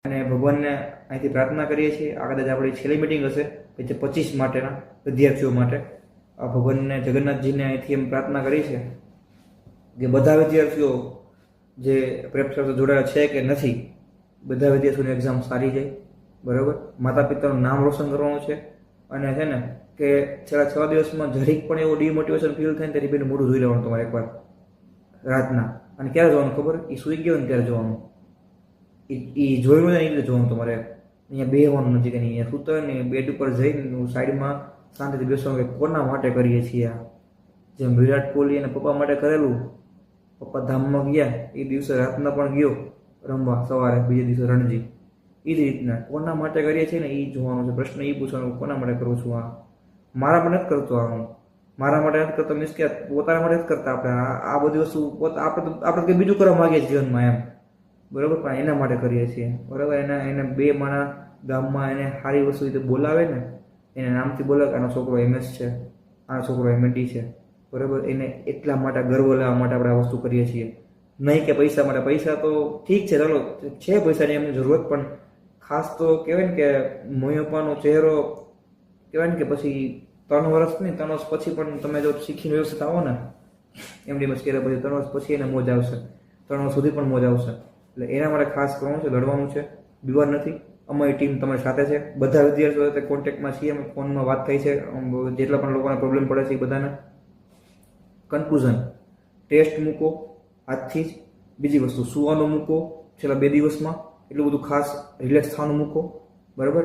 અને ભગવાનને અહીંથી પ્રાર્થના કરીએ છીએ. આ કદાચ આપણી છેલ્લી મિટિંગ હશે કે જે 25 માટેના વિદ્યાર્થીઓ માટે. આ ભગવાનને જગન્નાથજીને અહીંથી એમ પ્રાર્થના કરી છે કે બધા વિદ્યાર્થીઓ જે પ્રેપ સાથે જોડાયા છે કે નથી, બધા વિદ્યાર્થીઓની એક્ઝામ સારી જાય. બરાબર, માતા પિતાનું નામ રોશન કરવાનું છે. અને છે ને કે છેલ્લા 6 દિવસમાં જરીક પણ એવો ડિમોટિવેશન ફીલ થાય ને ત્યારે બેનું મોઢું જોઈ લેવાનું તમારે એકવાર રાતના. અને ક્યારે જોવાનું ખબર? એ સૂઈ ગયો ને ત્યારે જોવાનું. એ જોયું ને એ રીતે જોવાનું તમારે. અહીંયા બેહવાનું નથી કે નહીં, અહીંયા સૂતો હોય ને બેડ ઉપર જઈને સાઈડમાં શાંતિથી બેસવાનું કે કોના માટે કરીએ છીએ આ. જેમ વિરાટ કોહલી અને પપ્પા માટે કરેલું, પપ્પા ધામમાં ગયા એ દિવસે રાતના પણ ગયો રમવા, સવારે બીજે દિવસે રણજી. એ જ રીતના કોના માટે કરીએ છીએ ને એ જોવાનું છે. પ્રશ્ન એ પૂછવાનો, કોના માટે કરું છું આ? મારા માટે નથી કરતો આ હું. મારા માટે નથી કરતો મીન્સ કે પોતાના માટે નથી કરતા આપણે આ બધી વસ્તુ. આપણે કંઈ બીજું કરવા માગીએ છીએ જીવનમાં એમ. બરાબર, પણ એના માટે કરીએ છીએ. બરાબર, એને બે માણા ગામમાં એને સારી વસ્તુ રીતે બોલાવે ને, એને નામથી બોલાવે. આનો છોકરો MS છે, આનો છોકરો MD છે. બરાબર, એને એટલા માટે ગર્વ લેવા માટે આપણે આ વસ્તુ કરીએ છીએ. નહીં કે પૈસા માટે. પૈસા તો ઠીક છે, ચાલો છે પૈસાની એમની જરૂરત, પણ ખાસ તો કહેવાય ને કે મોયપાનો ચહેરો કહેવાય ને કે પછી 3 વર્ષ નહીં, 3 વર્ષ પછી પણ તમે જો શીખીને વ્યવસ્થિત આવો ને એમડી બસ કર્યા પછી 3 વર્ષ પછી એને મોજ આવશે, 3 વર્ષ સુધી પણ મોજ આવશે. એટલે એના માટે ખાસ કરવાનું છે, લડવાનું છે, બીવાર નથી. અમારી ટીમ તમારી સાથે છે. બધા વિદ્યાર્થીઓ સાથે કોન્ટેક્ટમાં છીએ અમે, ફોનમાં વાત થઈ છે. જેટલા પણ લોકોને પ્રોબ્લેમ પડે છે એ બધાને. કન્ક્લુઝન, ટેસ્ટ મૂકો આજથી જ. બીજી વસ્તુ, સુવાનું મૂકો છેલ્લા 2 દિવસમાં. એટલું બધું ખાસ રિલેક્સ થવાનું મૂકો. બરાબર,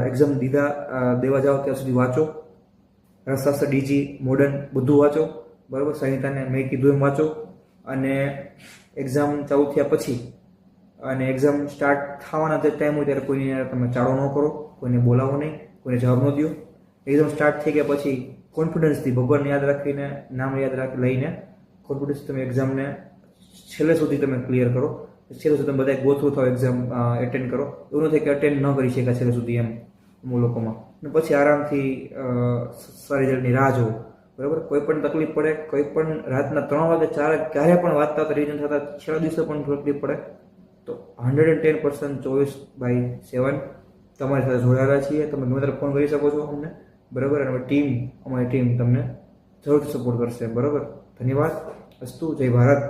એક્ઝામ દેવા જાઓ ત્યાં સુધી વાંચો. રસશાસ્ત્ર, DG, મોડર્ન બધું વાંચો. બરાબર, સંહિતાને મેં કીધું એમ વાંચો. અને એક્ઝામ ચાલુ થયા પછી અને એક્ઝામ સ્ટાર્ટ થવાના જે ટાઈમ હોય ત્યારે કોઈને તમે ચાળો ન કરો, કોઈને બોલાવો નહીં, કોઈને જવાબ ન દો. એક્ઝામ સ્ટાર્ટ થઈ ગયા પછી કોન્ફિડન્સથી ભગવાનને યાદ રાખીને, નામ યાદ લઈને કોન્ફિડન્સ તમે એક્ઝામને છેલ્લે સુધી તમે ક્લિયર કરો. છેલ્લે સુધી તમે બધા ગો થ્રુ થાવ, એક્ઝામ એટેન્ડ કરો. એવું નથી કે અટેન્ડ ન કરી શક્યા છેલ્લે સુધી એમ અમુક લોકોમાં. અને પછી આરામથી સારી રિઝલ્ટની રાહ જોવો. બરાબર, કોઈ પણ તકલીફ પડે, કોઈ પણ રાતના 3 વાગે 4 વાગે ક્યારે પણ વાંચતા હતા, રિવિઝન થતા છેલ્લા દિવસે પણ તકલીફ પડે તો 110% 24/7 તમારી સાથે જોડાયેલા છીએ. તમે ગમે ત્યારે ફોન કરી શકો છો અમને. બરાબર, અને અમારી ટીમ તમને જરૂરથી સપોર્ટ કરશે. બરાબર, ધન્યવાદ. અસ્તુ. જય ભારત.